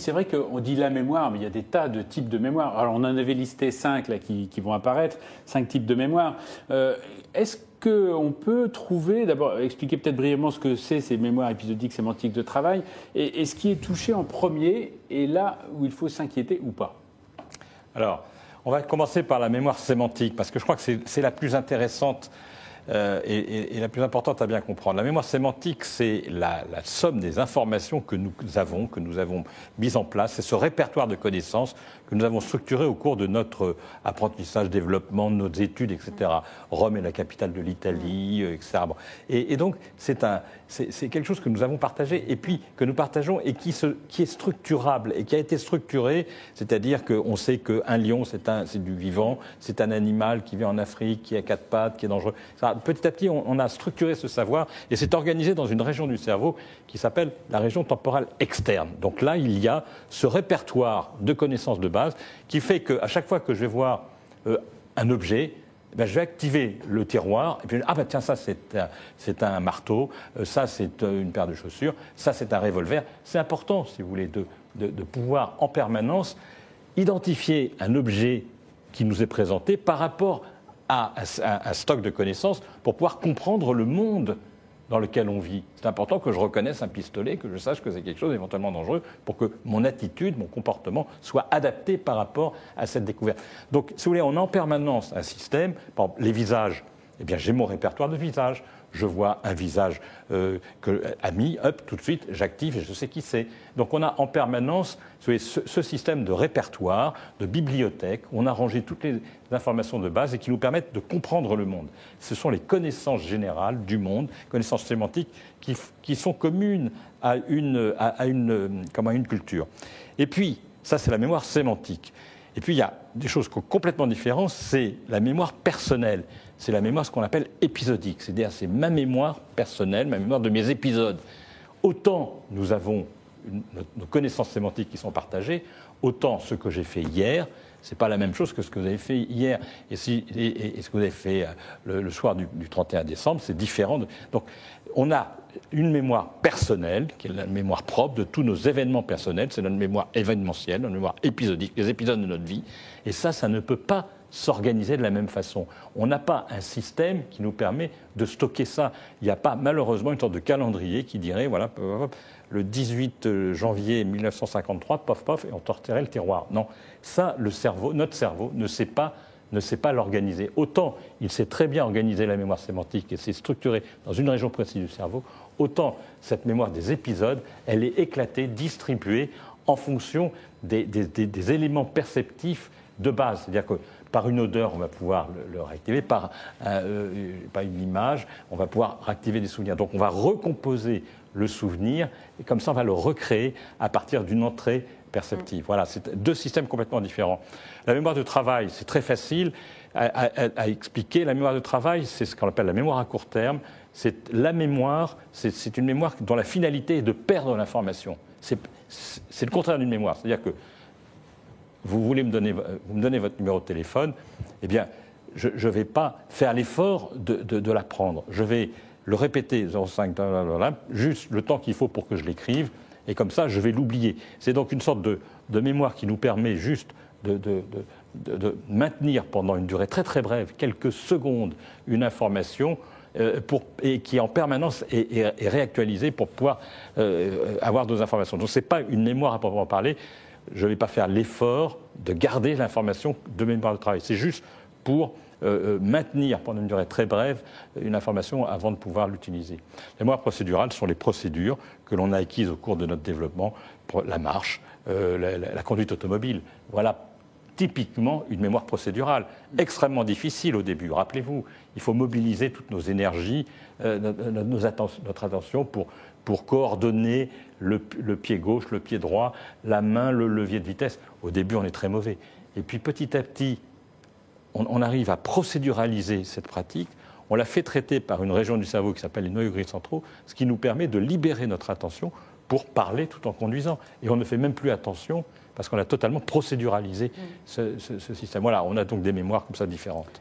C'est vrai qu'on dit la mémoire, mais il y a des tas de types de mémoire. Alors on en avait listé 5 là, qui vont apparaître, 5 types de mémoire. Est-ce qu'on peut trouver, d'abord expliquer peut-être brièvement ce que c'est ces mémoires épisodiques sémantiques de travail, et ce qui est touché en premier, et là où il faut s'inquiéter ou pas? Alors, on va commencer par la mémoire sémantique, parce que je crois que c'est la plus intéressante et la plus importante à bien comprendre. La mémoire sémantique, c'est la somme des informations que nous avons mises en place. C'est ce répertoire de connaissances que nous avons structuré au cours de notre apprentissage, développement, de nos études, etc. Rome est la capitale de l'Italie, etc. Bon. Et donc, c'est quelque chose que nous avons partagé, et puis que nous partageons, et qui est structurable, et qui a été structuré, c'est-à-dire qu'on sait qu'un lion, c'est du vivant, c'est un animal qui vit en Afrique, qui a 4 pattes, qui est dangereux. Petit à petit, on a structuré ce savoir, et c'est organisé dans une région du cerveau qui s'appelle la région temporale externe. Donc là, il y a ce répertoire de connaissances de base qui fait qu'à chaque fois que je vais voir un objet, je vais activer le tiroir, et puis tiens, ça c'est un marteau, ça c'est une paire de chaussures, ça c'est un revolver. C'est important, si vous voulez, de pouvoir en permanence identifier un objet qui nous est présenté par rapport à un stock de connaissances pour pouvoir comprendre le monde dans lequel on vit. C'est important que je reconnaisse un pistolet, que je sache que c'est quelque chose d'éventuellement dangereux, pour que mon attitude, mon comportement soit adapté par rapport à cette découverte. Donc, si vous voulez, on a en permanence un système. Par exemple, les visages, eh bien, j'ai mon répertoire de visages. Je vois un visage ami, hop, tout de suite, j'active et je sais qui c'est. Donc on a en permanence ce système de répertoire, de bibliothèque, où on a rangé toutes les informations de base et qui nous permettent de comprendre le monde. Ce sont les connaissances générales du monde, connaissances sémantiques, qui sont communes à une culture. Et puis, ça c'est la mémoire sémantique. Et puis il y a des choses complètement différentes, c'est la mémoire personnelle. C'est la mémoire, ce qu'on appelle épisodique. C'est-à-dire, c'est ma mémoire personnelle, ma mémoire de mes épisodes. Autant nous avons nos connaissances sémantiques qui sont partagées, autant ce que j'ai fait hier, ce n'est pas la même chose que ce que vous avez fait hier. Et ce que vous avez fait le soir du 31 décembre, c'est différent. Donc, on a une mémoire personnelle, qui est la mémoire propre de tous nos événements personnels. C'est notre mémoire événementielle, notre mémoire épisodique, les épisodes de notre vie. Et ça ne peut pas s'organiser de la même façon. On n'a pas un système qui nous permet de stocker ça. Il n'y a pas, malheureusement, une sorte de calendrier qui dirait, voilà, le 18 janvier 1953, pof, pof, et on tortillerait le tiroir. Non, ça, notre cerveau ne sait pas l'organiser. Autant il sait très bien organiser la mémoire sémantique et c'est structuré dans une région précise du cerveau, autant cette mémoire des épisodes, elle est éclatée, distribuée en fonction des éléments perceptifs de base. C'est-à-dire que par une odeur, on va pouvoir le réactiver, par une image, on va pouvoir réactiver des souvenirs. Donc on va recomposer le souvenir, et comme ça on va le recréer à partir d'une entrée perceptive. Voilà, c'est 2 systèmes complètement différents. La mémoire de travail, c'est très facile à expliquer. La mémoire de travail, c'est ce qu'on appelle la mémoire à court terme. C'est la mémoire, c'est une mémoire dont la finalité est de perdre l'information. C'est le contraire d'une mémoire. C'est-à-dire que vous me donnez votre numéro de téléphone, eh bien, je ne vais pas faire l'effort de l'apprendre. Je vais le répéter, 05, juste le temps qu'il faut pour que je l'écrive, et comme ça, je vais l'oublier. C'est donc une sorte de mémoire qui nous permet juste de maintenir pendant une durée très très brève, quelques secondes, une information, et qui en permanence est réactualisée pour pouvoir avoir d'autres informations. Donc ce n'est pas une mémoire à proprement parler. Je ne vais pas faire l'effort de garder l'information de mémoire de travail. C'est juste pour maintenir pendant une durée très brève une information avant de pouvoir l'utiliser. Les mémoires procédurales sont les procédures que l'on a acquises au cours de notre développement pour la marche, la conduite automobile. Voilà typiquement une mémoire procédurale, extrêmement difficile au début. Rappelez-vous, il faut mobiliser toutes nos énergies, notre attention pour coordonner le pied gauche, le pied droit, la main, le levier de vitesse. Au début, on est très mauvais. Et puis petit à petit, on arrive à procéduraliser cette pratique. On la fait traiter par une région du cerveau qui s'appelle les noyaux gris centraux, ce qui nous permet de libérer notre attention pour parler tout en conduisant. Et on ne fait même plus attention parce qu'on a totalement procéduralisé ce système. Voilà, on a donc des mémoires comme ça différentes.